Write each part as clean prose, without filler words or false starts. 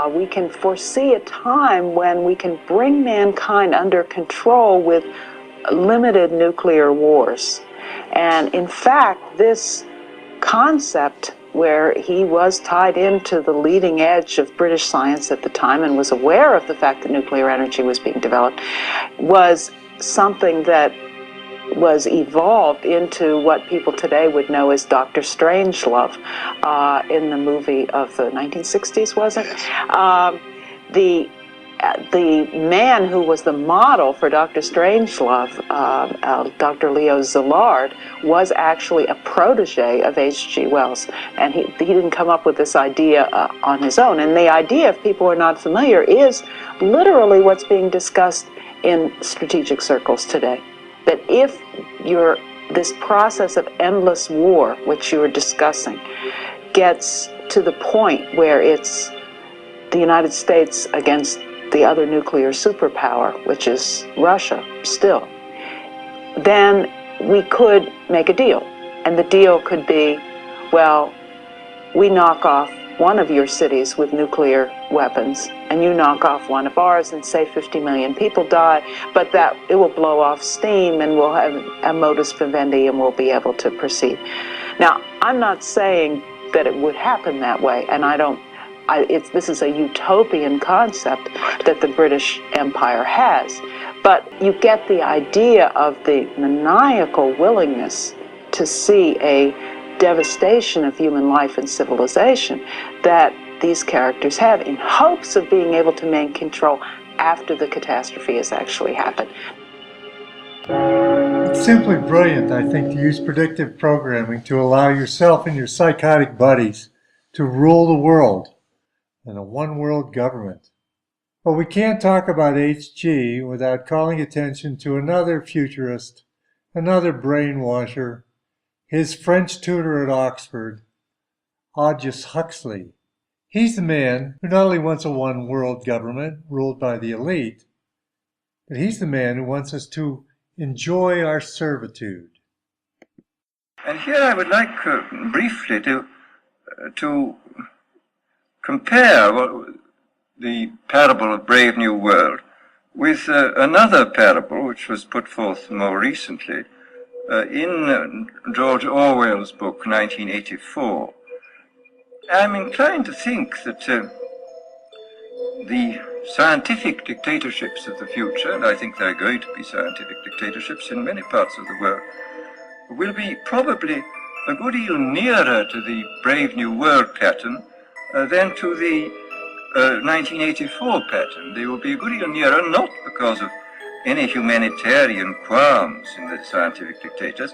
We can foresee a time when we can bring mankind under control with limited nuclear wars. And in fact, this concept, where he was tied into the leading edge of British science at the time and was aware of the fact that nuclear energy was being developed, was something that was evolved into what people today would know as Dr. Strangelove in the movie of the 1960s, was it? The man who was the model for Dr. Strangelove, Dr. Leo Szilard, was actually a protege of H.G. Wells, and he didn't come up with this idea on his own. And the idea, if people are not familiar, is literally what's being discussed in strategic circles today. That if this process of endless war, which you were discussing, gets to the point where it's the United States against the other nuclear superpower, which is Russia still, then we could make a deal. And the deal could be, well, we knock off one of your cities with nuclear weapons, and you knock off one of ours, and say 50 million people die, but that it will blow off steam, and we'll have a modus vivendi, and we'll be able to proceed. Now, I'm not saying that it would happen that way, and this is a utopian concept that the British Empire has, but you get the idea of the maniacal willingness to see a devastation of human life and civilization that these characters have, in hopes of being able to maintain control after the catastrophe has actually happened. It's simply brilliant, I think, to use predictive programming to allow yourself and your psychotic buddies to rule the world in a one-world government. But we can't talk about H.G. without calling attention to another futurist, another brainwasher, his French tutor at Oxford, Aldous Huxley. He's the man who not only wants a one-world government ruled by the elite, but he's the man who wants us to enjoy our servitude. And here I would like briefly to compare the parable of Brave New World with another parable which was put forth more recently in George Orwell's book 1984. I'm inclined to think that the scientific dictatorships of the future, and I think there are going to be scientific dictatorships in many parts of the world, will be probably a good deal nearer to the Brave New World pattern than to the 1984 pattern. They will be a good deal nearer, not because of any humanitarian qualms in the scientific dictators,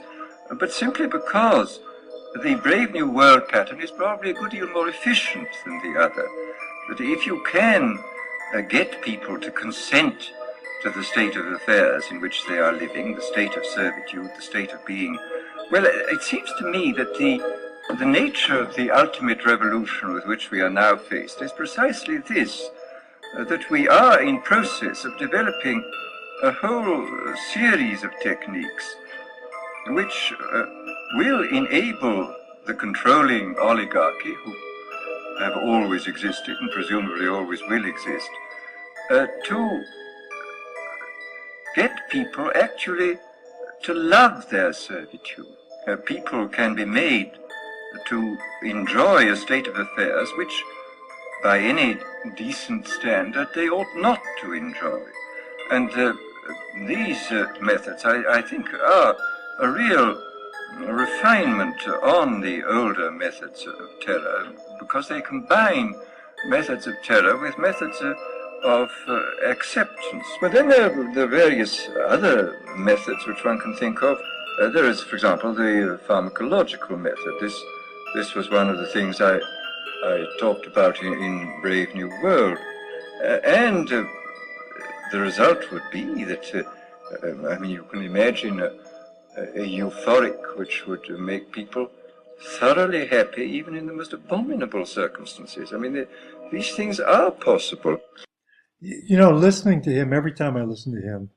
but simply because the Brave New World pattern is probably a good deal more efficient than the other. That if you can get people to consent to the state of affairs in which they are living, the state of servitude, the state of being, well, it seems to me that the nature of the ultimate revolution with which we are now faced is precisely this, that we are in process of developing a whole series of techniques which will enable the controlling oligarchy, who have always existed and presumably always will exist, to get people actually to love their servitude. People can be made to enjoy a state of affairs which, by any decent standard, they ought not to enjoy. And these methods, I think, are a real refinement on the older methods of terror, because they combine methods of terror with methods of acceptance. But then there are various other methods which one can think of. There is, for example, the pharmacological method. This was one of the things I talked about in Brave New World. And the result would be that, I mean, you can imagine a euphoric which would make people thoroughly happy even in the most abominable circumstances. I mean, these things are possible. You know, listening to him, every time I listen to him,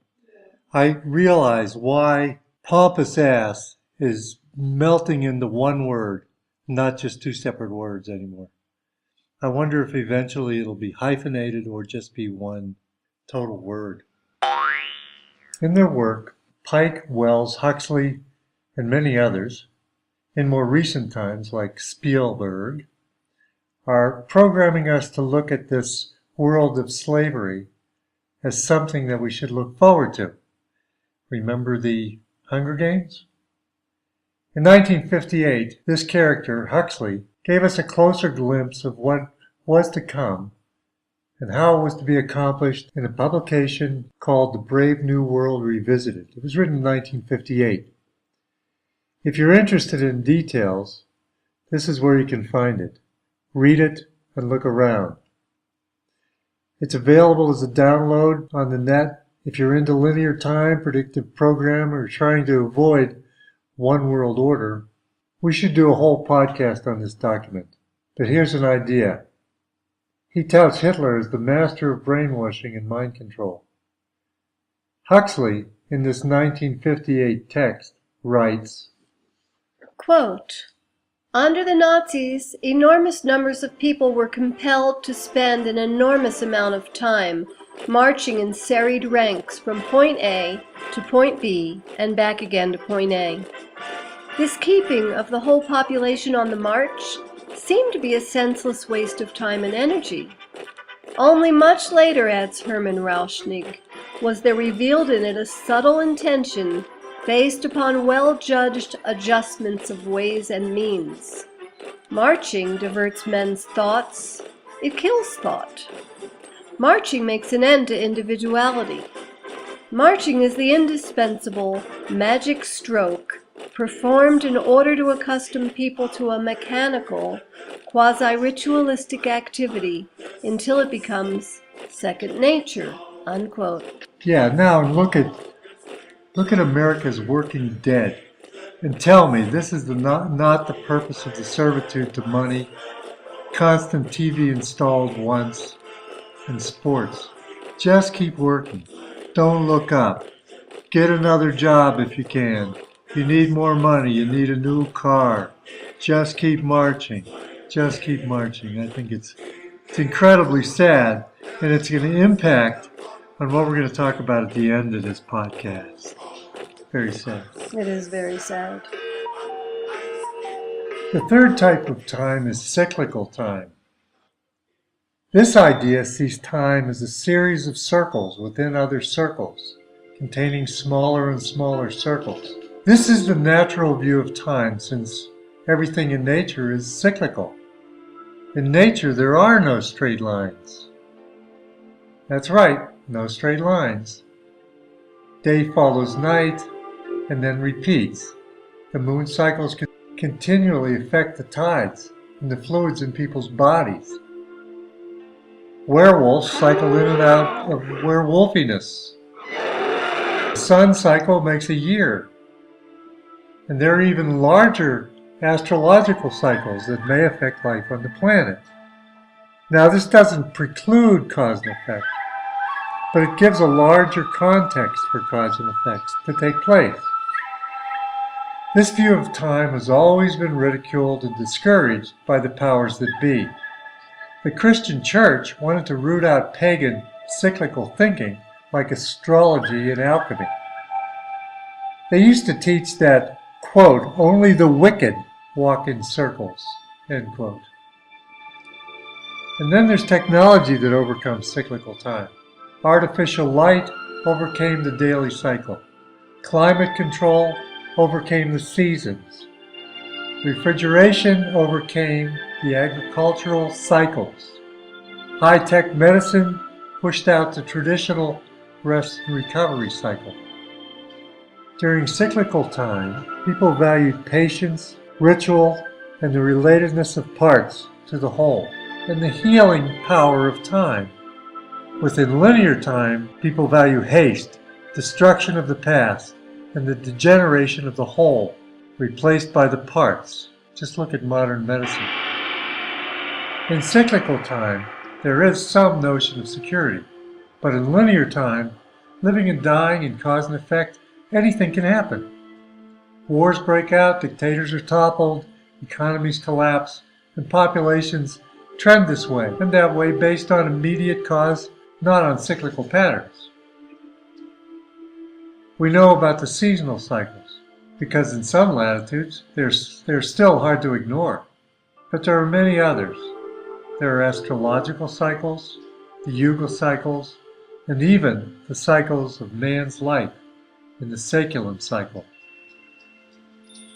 I realize why pompous ass is melting into one word, not just two separate words anymore. I wonder if eventually it'll be hyphenated or just be one total word. In their work, Pike, Wells, Huxley, and many others, in more recent times like Spielberg, are programming us to look at this world of slavery as something that we should look forward to. Remember the Hunger Games? In 1958, this character, Huxley, gave us a closer glimpse of what was to come and how it was to be accomplished in a publication called The Brave New World Revisited. It was written in 1958. If you're interested in details, this is where you can find it. Read it and look around. It's available as a download on the net. If you're into linear time, predictive programming, or trying to avoid one world order, we should do a whole podcast on this document. But here's an idea. He touts Hitler as the master of brainwashing and mind control. Huxley, in this 1958 text, writes, quote, "Under the Nazis, enormous numbers of people were compelled to spend an enormous amount of time marching in serried ranks from point A to point B and back again to point A. This keeping of the whole population on the march seemed to be a senseless waste of time and energy. Only much later, adds Hermann Rauschnig, was there revealed in it a subtle intention based upon well-judged adjustments of ways and means. Marching diverts men's thoughts, it kills thought. Marching makes an end to individuality. Marching is the indispensable magic stroke performed in order to accustom people to a mechanical, quasi-ritualistic activity until it becomes second nature," unquote. Yeah, now look at America's working dead and tell me this is not the purpose of the servitude to money, constant TV installed once, and sports. Just keep working. Don't look up. Get another job if you can. You need more money. You need a new car. Just keep marching. Just keep marching. I think it's incredibly sad, and it's going to impact on what we're going to talk about at the end of this podcast. Very sad. It is very sad. The third type of time is cyclical time. This idea sees time as a series of circles within other circles, containing smaller and smaller circles. This is the natural view of time, since everything in nature is cyclical. In nature, there are no straight lines. That's right, no straight lines. Day follows night and then repeats. The moon cycles continually affect the tides and the fluids in people's bodies. Werewolves cycle in and out of werewolfiness. The sun cycle makes a year. And there are even larger astrological cycles that may affect life on the planet. Now, this doesn't preclude cause and effect, but it gives a larger context for cause and effects to take place. This view of time has always been ridiculed and discouraged by the powers that be. The Christian Church wanted to root out pagan, cyclical thinking like astrology and alchemy. They used to teach that, quote, "only the wicked walk in circles," end quote. And then there's technology that overcomes cyclical time. Artificial light overcame the daily cycle. Climate control overcame the seasons. Refrigeration overcame the agricultural cycles. High-tech medicine pushed out the traditional rest and recovery cycle. During cyclical time, people valued patience, ritual, and the relatedness of parts to the whole, and the healing power of time. Within linear time, people value haste, destruction of the past, and the degeneration of the whole, replaced by the parts. Just look at modern medicine. In cyclical time, there is some notion of security, but in linear time, living and dying and cause and effect, anything can happen. Wars break out, dictators are toppled, economies collapse, and populations trend this way and that way based on immediate cause, not on cyclical patterns. We know about the seasonal cycles because in some latitudes they're still hard to ignore, but there are many others. There are astrological cycles, the Yuga cycles, and even the cycles of man's life in the saeculum cycle.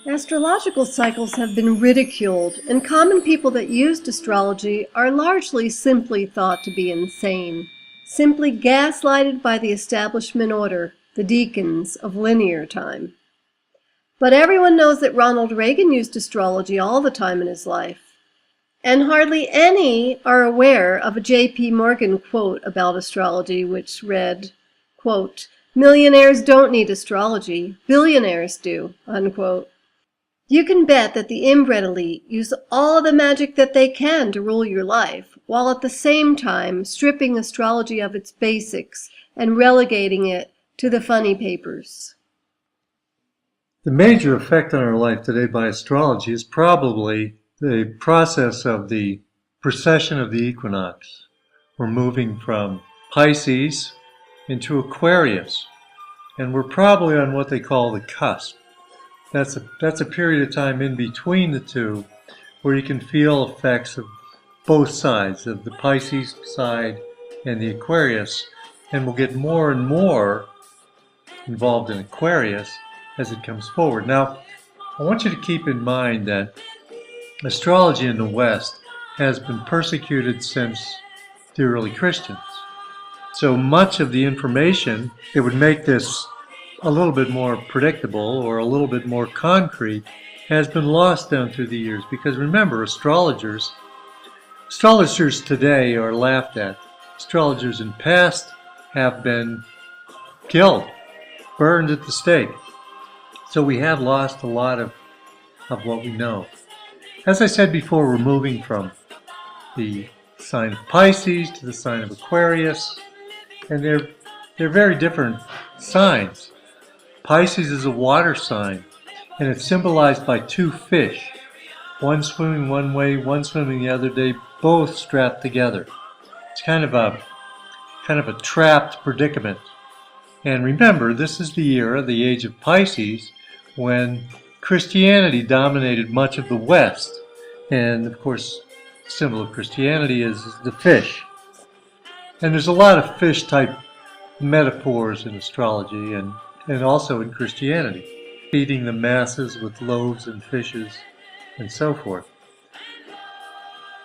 Astrological cycles have been ridiculed, and common people that used astrology are largely simply thought to be insane, simply gaslighted by the establishment order, the deacons of linear time. But everyone knows that Ronald Reagan used astrology all the time in his life, and hardly any are aware of a J.P. Morgan quote about astrology, which read, quote, "Millionaires don't need astrology, billionaires do," unquote. You can bet that the inbred elite use all the magic that they can to rule your life, while at the same time stripping astrology of its basics and relegating it to the funny papers. The major effect on our life today by astrology is probably the process of the precession of the equinox. We're moving from Pisces into Aquarius, and we're probably on what they call the cusp. That's a period of time in between the two where you can feel effects of both sides, of the Pisces side and the Aquarius, and we'll get more and more involved in Aquarius as it comes forward. Now, I want you to keep in mind that astrology in the West has been persecuted since the early Christians. So much of the information that would make this a little bit more predictable or a little bit more concrete has been lost down through the years, because remember, astrologers today are laughed at. Astrologers in past have been killed, burned at the stake. So we have lost a lot of what we know. As I said before, we're moving from the sign of Pisces to the sign of Aquarius, and they're very different signs. Pisces is a water sign, and it's symbolized by two fish, one swimming one way, one swimming the other day, both strapped together. It's kind of a trapped predicament. And remember, this is the era, the age of Pisces, when Christianity dominated much of the West. And of course, the symbol of Christianity is the fish. And there's a lot of fish-type metaphors in astrology and also in Christianity, feeding the masses with loaves and fishes and so forth.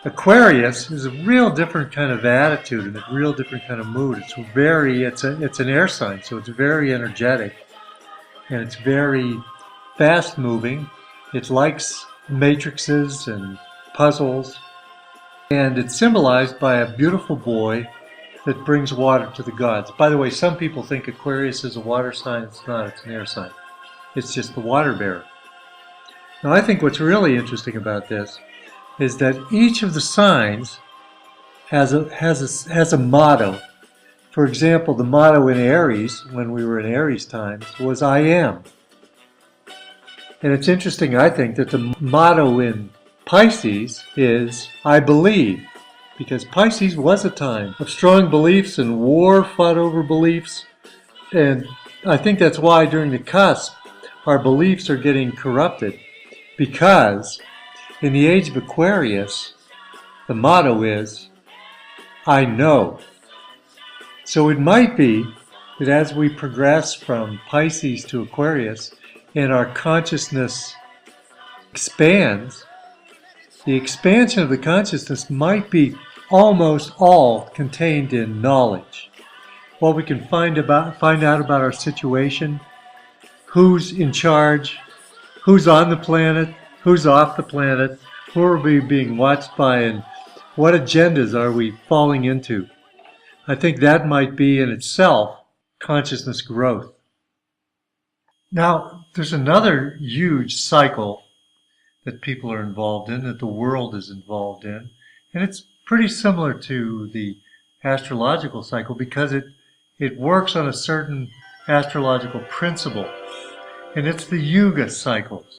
Aquarius is a real different kind of attitude and a real different kind of mood. It's an air sign, so it's very energetic and it's very fast-moving. It likes matrices and puzzles, and it's symbolized by a beautiful boy that brings water to the gods. By the way, some people think Aquarius is a water sign. It's not. It's an air sign. It's just the water bearer. Now, I think what's really interesting about this is that each of the signs has a motto. For example, the motto in Aries, when we were in Aries times, was "I am." And it's interesting, I think, that the motto in Pisces is "I believe," because Pisces was a time of strong beliefs and war fought over beliefs. And I think that's why during the cusp, our beliefs are getting corrupted, because in the age of Aquarius, the motto is, "I know." So it might be that as we progress from Pisces to Aquarius and our consciousness expands, the expansion of the consciousness might be almost all contained in knowledge. What we can find out about our situation, who's in charge, who's on the planet, who's off the planet, who are we being watched by, and what agendas are we falling into. I think that might be in itself consciousness growth. Now, there's another huge cycle that people are involved in, that the world is involved in, and it's pretty similar to the astrological cycle because it works on a certain astrological principle, and it's the Yuga cycles.